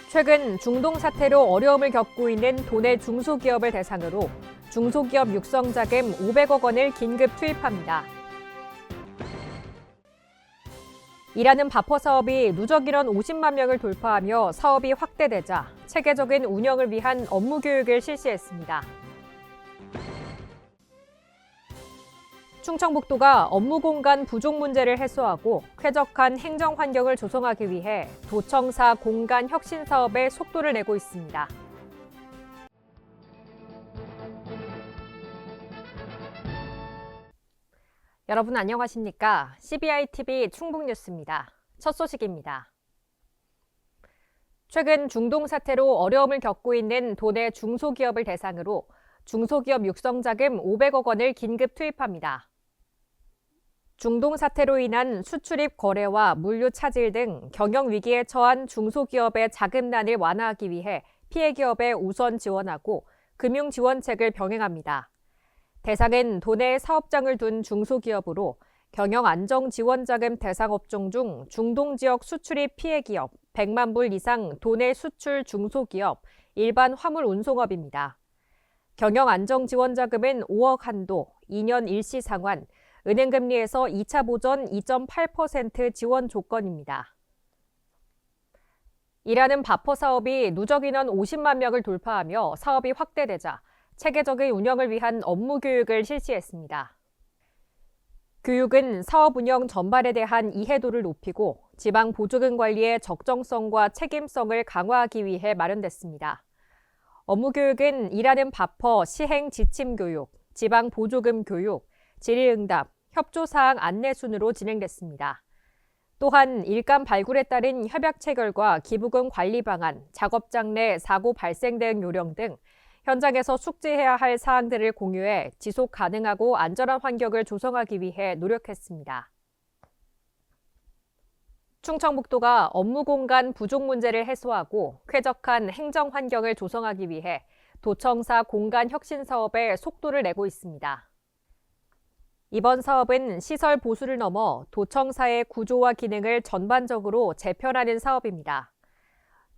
최근 중동 사태로 어려움을 겪고 있는 도내 중소기업을 대상으로 중소기업 육성 자금 500억 원을 긴급 투입합니다. 일하는 바퍼 사업이 누적 인원 50만 명을 돌파하며 사업이 확대되자 체계적인 운영을 위한 업무 교육을 실시했습니다. 충청북도가 업무 공간 부족 문제를 해소하고 쾌적한 행정 환경을 조성하기 위해 도청사 공간 혁신 사업에 속도를 내고 있습니다. 여러분 안녕하십니까? CBI-TV 충북뉴스입니다. 첫 소식입니다. 최근 중동 사태로 어려움을 겪고 있는 도내 중소기업을 대상으로 중소기업 육성 자금 500억 원을 긴급 투입합니다. 중동 사태로 인한 수출입 거래와 물류 차질 등 경영 위기에 처한 중소기업의 자금난을 완화하기 위해 피해 기업에 우선 지원하고 금융 지원책을 병행합니다. 대상은 도내에 사업장을 둔 중소기업으로 경영 안정 지원 자금 대상 업종 중 중동 지역 수출입 피해 기업 100만 불 이상 도내 수출 중소기업, 일반 화물 운송업입니다. 경영 안정 지원 자금은 5억 한도, 2년 일시 상환, 은행금리에서 2차 보전 2.8% 지원 조건입니다. 일하는 바퍼 사업이 누적 인원 50만 명을 돌파하며 사업이 확대되자 체계적인 운영을 위한 업무 교육을 실시했습니다. 교육은 사업 운영 전반에 대한 이해도를 높이고 지방 보조금 관리의 적정성과 책임성을 강화하기 위해 마련됐습니다. 업무 교육은 일하는 바퍼 시행 지침 교육, 지방 보조금 교육, 질의응답, 협조사항 안내 순으로 진행됐습니다. 또한 일감 발굴에 따른 협약 체결과 기부금 관리 방안, 작업장 내 사고 발생 대응 요령 등 현장에서 숙지해야 할 사항들을 공유해 지속 가능하고 안전한 환경을 조성하기 위해 노력했습니다. 충청북도가 업무 공간 부족 문제를 해소하고 쾌적한 행정 환경을 조성하기 위해 도청사 공간 혁신 사업에 속도를 내고 있습니다. 이번 사업은 시설 보수를 넘어 도청사의 구조와 기능을 전반적으로 재편하는 사업입니다.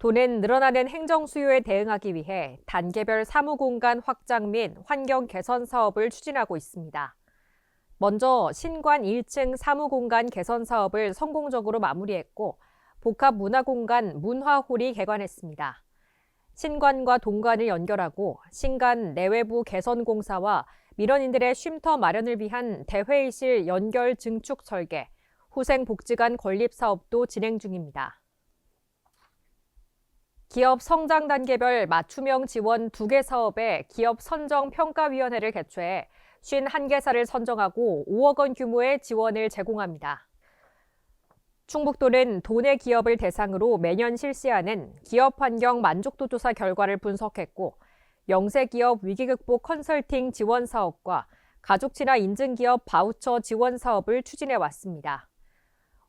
도는 늘어나는 행정 수요에 대응하기 위해 단계별 사무 공간 확장 및 환경 개선 사업을 추진하고 있습니다. 먼저 신관 1층 사무 공간 개선 사업을 성공적으로 마무리했고 복합 문화 공간 문화홀이 개관했습니다. 신관과 동관을 연결하고 신관 내외부 개선 공사와 민원인들의 쉼터 마련을 위한 대회의실 연결 증축 설계, 후생복지관 건립 사업도 진행 중입니다. 기업 성장 단계별 맞춤형 지원 2개 사업에 기업 선정평가위원회를 개최해 51개사를 선정하고 5억 원 규모의 지원을 제공합니다. 충북도는 도내 기업을 대상으로 매년 실시하는 기업 환경 만족도 조사 결과를 분석했고 영세기업 위기극복 컨설팅 지원 사업과 가족 친화 인증기업 바우처 지원 사업을 추진해 왔습니다.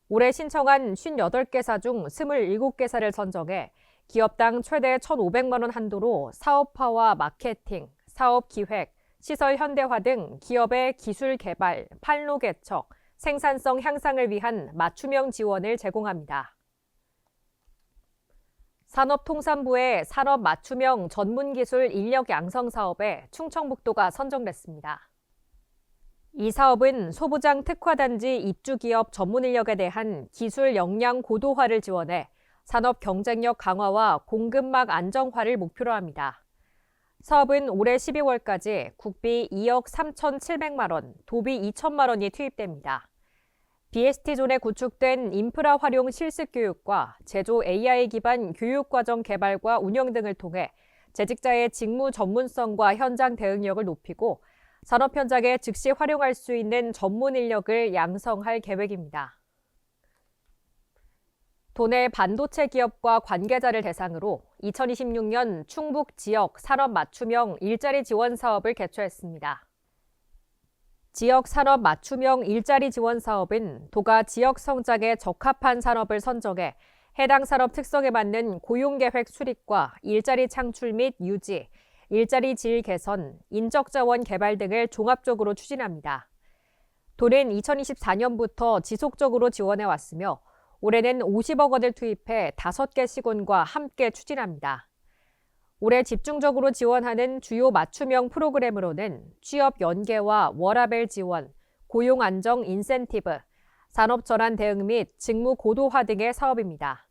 올해 신청한 58개사 중 27개사를 선정해 기업당 최대 1,500만 원 한도로 사업화와 마케팅, 사업 기획, 시설 현대화 등 기업의 기술 개발, 판로 개척, 생산성 향상을 위한 맞춤형 지원을 제공합니다. 산업통상부의 산업 맞춤형 전문기술 인력 양성 사업에 충청북도가 선정됐습니다. 이 사업은 소부장 특화단지 입주기업 전문인력에 대한 기술 역량 고도화를 지원해 산업 경쟁력 강화와 공급망 안정화를 목표로 합니다. 사업은 올해 12월까지 국비 2억 3,700만 원, 도비 2천만 원이 투입됩니다. BST존에 구축된 인프라 활용 실습 교육과 제조 AI 기반 교육과정 개발과 운영 등을 통해 재직자의 직무 전문성과 현장 대응력을 높이고 산업 현장에 즉시 활용할 수 있는 전문 인력을 양성할 계획입니다. 도내 반도체 기업과 관계자를 대상으로 2026년 충북 지역 산업 맞춤형 일자리 지원 사업을 개최했습니다. 지역 산업 맞춤형 일자리 지원 사업은 도가 지역 성장에 적합한 산업을 선정해 해당 산업 특성에 맞는 고용계획 수립과 일자리 창출 및 유지, 일자리 질 개선, 인적자원 개발 등을 종합적으로 추진합니다. 도는 2024년부터 지속적으로 지원해 왔으며 올해는 50억 원을 투입해 5개 시군과 함께 추진합니다. 올해 집중적으로 지원하는 주요 맞춤형 프로그램으로는 취업 연계와 워라밸 지원, 고용 안정 인센티브, 산업 전환 대응 및 직무 고도화 등의 사업입니다.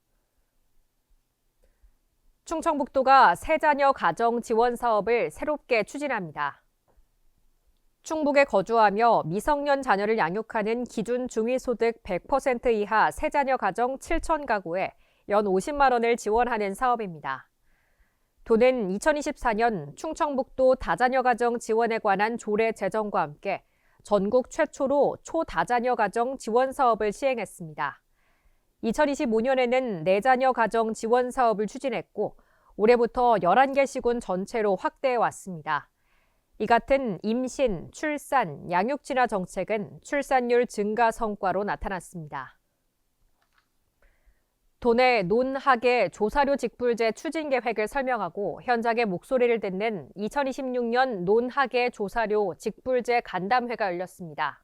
충청북도가 새자녀 가정 지원 사업을 새롭게 추진합니다. 충북에 거주하며 미성년 자녀를 양육하는 기준 중위소득 100% 이하 새자녀 가정 7천 가구에 연 50만 원을 지원하는 사업입니다. 도는 2024년 충청북도 다자녀 가정 지원에 관한 조례 제정과 함께 전국 최초로 초다자녀 가정 지원 사업을 시행했습니다. 2025년에는 내자녀 가정 지원 사업을 추진했고 올해부터 11개 시군 전체로 확대해 왔습니다. 이 같은 임신, 출산, 양육 진화 정책은 출산율 증가 성과로 나타났습니다. 도내 논학예 조사료 직불제 추진 계획을 설명하고 현장의 목소리를 듣는 2026년 논학예 조사료 직불제 간담회가 열렸습니다.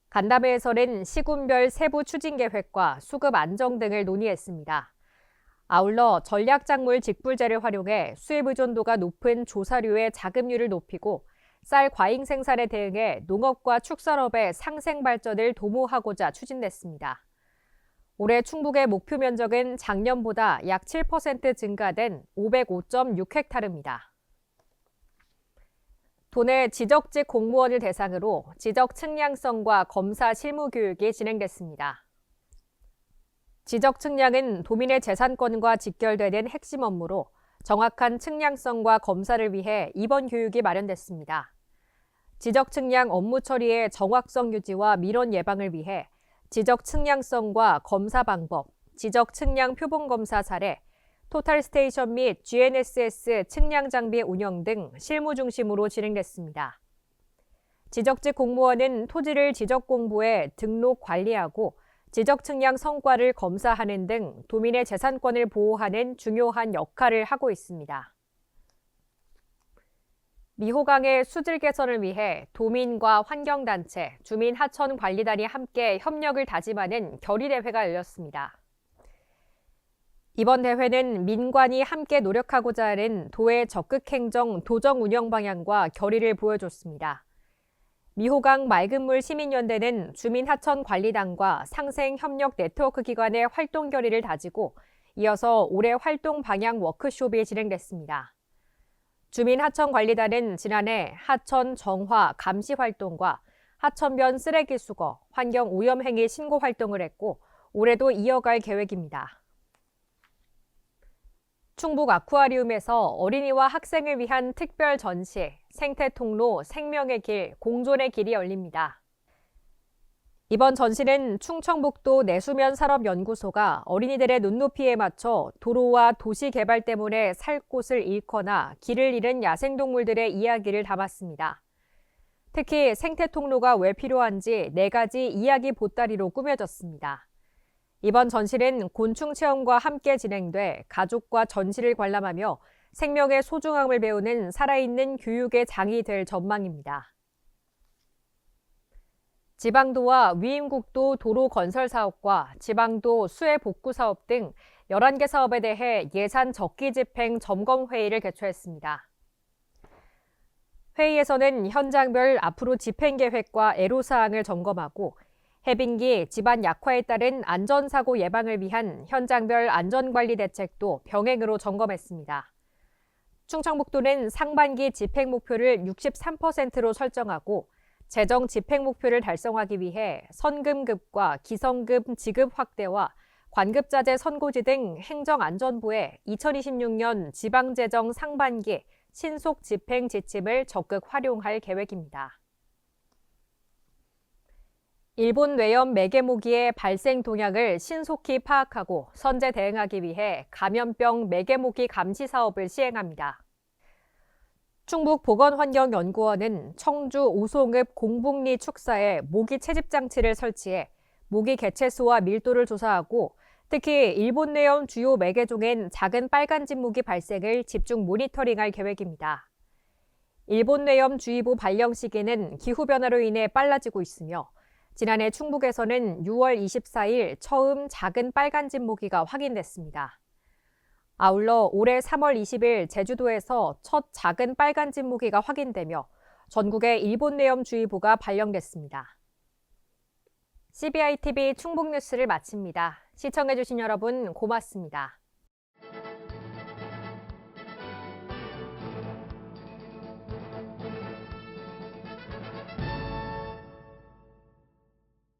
간담회에서는 시군별 세부 추진 계획과 수급 안정 등을 논의했습니다. 아울러 전략작물 직불제를 활용해 수입 의존도가 높은 조사료의 자급률을 높이고 쌀 과잉 생산에 대응해 농업과 축산업의 상생 발전을 도모하고자 추진됐습니다. 올해 충북의 목표 면적은 작년보다 약 7% 증가된 505.6헥타르입니다. 도내 지적직 공무원을 대상으로 지적 측량성과 검사 실무 교육이 진행됐습니다. 지적 측량은 도민의 재산권과 직결되는 핵심 업무로 정확한 측량성과 검사를 위해 이번 교육이 마련됐습니다. 지적 측량 업무 처리의 정확성 유지와 민원 예방을 위해 지적 측량성과 검사 방법, 지적 측량 표본 검사 사례, 토탈 스테이션 및 GNSS 측량 장비 운영 등 실무 중심으로 진행됐습니다. 지적직 공무원은 토지를 지적 공부에 등록 관리하고 지적 측량 성과를 검사하는 등 도민의 재산권을 보호하는 중요한 역할을 하고 있습니다. 미호강의 수질 개선을 위해 도민과 환경단체, 주민하천관리단이 함께 협력을 다짐하는 결의대회가 열렸습니다. 이번 대회는 민관이 함께 노력하고자 하는 도의 적극행정 도정 운영 방향과 결의를 보여줬습니다. 미호강 맑은물 시민연대는 주민하천관리단과 상생협력 네트워크 기관의 활동 결의를 다지고 이어서 올해 활동 방향 워크숍이 진행됐습니다. 주민하천관리단은 지난해 하천 정화 감시 활동과 하천변 쓰레기 수거, 환경 오염 행위 신고 활동을 했고 올해도 이어갈 계획입니다. 충북 아쿠아리움에서 어린이와 학생을 위한 특별 전시, 생태 통로 생명의 길, 공존의 길이 열립니다. 이번 전시는 충청북도 내수면 산업연구소가 어린이들의 눈높이에 맞춰 도로와 도시 개발 때문에 살 곳을 잃거나 길을 잃은 야생동물들의 이야기를 담았습니다. 특히 생태 통로가 왜 필요한지 4가지 이야기 보따리로 꾸며졌습니다. 이번 전시는 곤충 체험과 함께 진행돼 가족과 전시를 관람하며 생명의 소중함을 배우는 살아있는 교육의 장이 될 전망입니다. 지방도와 위임국도 도로 건설 사업과 지방도 수해 복구 사업 등 11개 사업에 대해 예산 적기 집행 점검 회의를 개최했습니다. 회의에서는 현장별 앞으로 집행 계획과 애로사항을 점검하고 해빙기, 집안 약화에 따른 안전사고 예방을 위한 현장별 안전관리 대책도 병행으로 점검했습니다. 충청북도는 상반기 집행 목표를 63%로 설정하고 재정 집행 목표를 달성하기 위해 선금급과 기성급 지급 확대와 관급자재 선고지 등 행정안전부의 2026년 지방재정 상반기 신속 집행 지침을 적극 활용할 계획입니다. 일본 뇌염 매개모기의 발생 동향을 신속히 파악하고 선제 대응하기 위해 감염병 매개모기 감시 사업을 시행합니다. 충북보건환경연구원은 청주 오송읍 공북리 축사에 모기 채집 장치를 설치해 모기 개체수와 밀도를 조사하고 특히 일본 뇌염 주요 매개종인 작은 빨간집 모기 발생을 집중 모니터링할 계획입니다. 일본 뇌염 주의보 발령 시기는 기후변화로 인해 빨라지고 있으며 지난해 충북에서는 6월 24일 처음 작은 빨간 집 모기가 확인됐습니다. 아울러 올해 3월 20일 제주도에서 첫 작은 빨간 집 모기가 확인되며 전국에 일본뇌염주의보가 발령됐습니다. CBI TV 충북뉴스를 마칩니다. 시청해주신 여러분 고맙습니다.